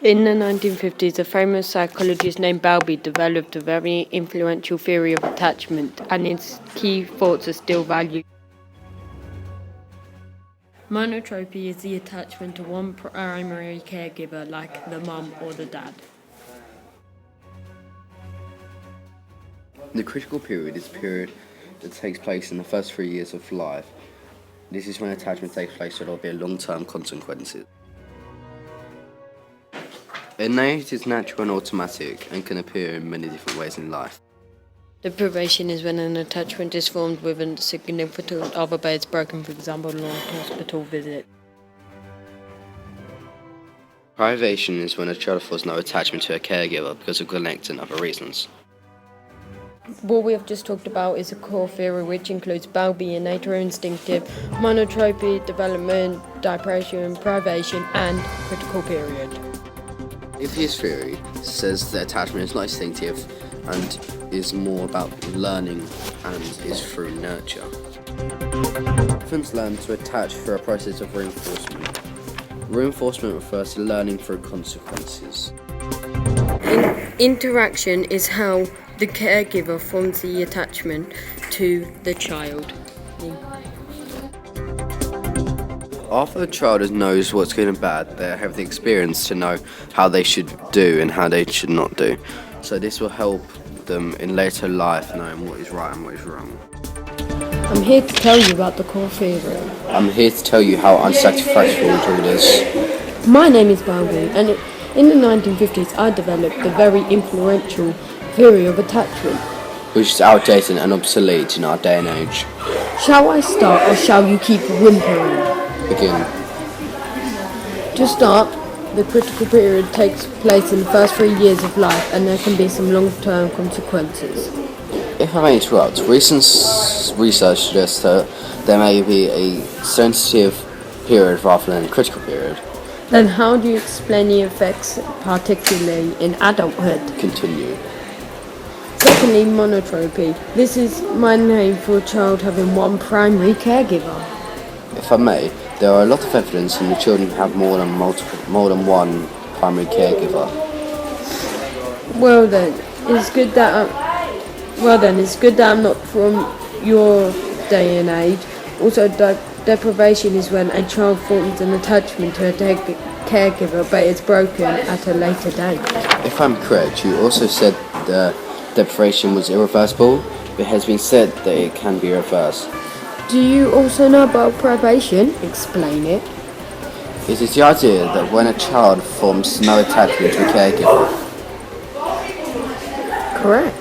In the 1950s, a famous psychologist named Bowlby developed a very influential theory of attachment, and its key thoughts are still valued. Monotropy is the attachment to one primary caregiver, like the mum or the dad. The critical period is a period that takes place in the first 3 years of life. This is when attachment takes place, so there will be long-term consequences. Innate is natural and automatic and can appear in many different ways in life. Deprivation is when an attachment is formed with a significant other but it's broken, for example, a long hospital visit. Privation is when a child feels no attachment to a caregiver because of neglect and other reasons. What we have just talked about is a core theory which includes Bowlby, innate or instinctive, monotropy, development, deprivation, privation, and critical period. His theory says that attachment is not instinctive and is more about learning and is through nurture. Infants learn to attach through a process of reinforcement. Reinforcement refers to learning through consequences. Interaction is how the caregiver forms the attachment to the child. After a child knows what's good and bad, they have the experience to know how they should do and how they should not do. So this will help them in later life knowing what is right and what is wrong. I'm here to tell you about the core theory. I'm here to tell you how unsatisfactory it is. My name is Bowlby, and in the 1950s I developed the very influential theory of attachment, Which is outdated and obsolete in our day and age. Shall I start or shall you keep whimpering? Begin. To start, the critical period takes place in the first 3 years of life and there can be some long-term consequences. If I may interrupt, recent research suggests that there may be a sensitive period rather than a critical period. Then how do you explain the effects, particularly in adulthood? Continue. Secondly, monotropy. This is my name for a child having one primary caregiver. If I may, there are a lot of evidence in the children have more than one primary caregiver. Well then, it's good that I'm not from your day and age. Also, deprivation is when a child forms an attachment to a caregiver, but it's broken at a later date. If I'm correct, you also said the deprivation was irreversible. It has been said that it can be reversed. Do you also know about privation? Explain it. It is the idea that when a child forms no attachment to a caregiver. Correct.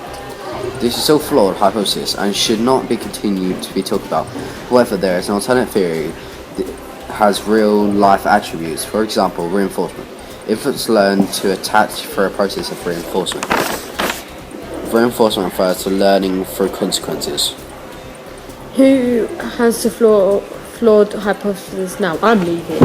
This is a flawed hypothesis and should not be continued to be talked about. However, there is an alternate theory that has real life attributes, for example, reinforcement. Infants learn to attach through a process of reinforcement. Reinforcement refers to learning through consequences. Who has the flawed hypothesis now? I'm leaving.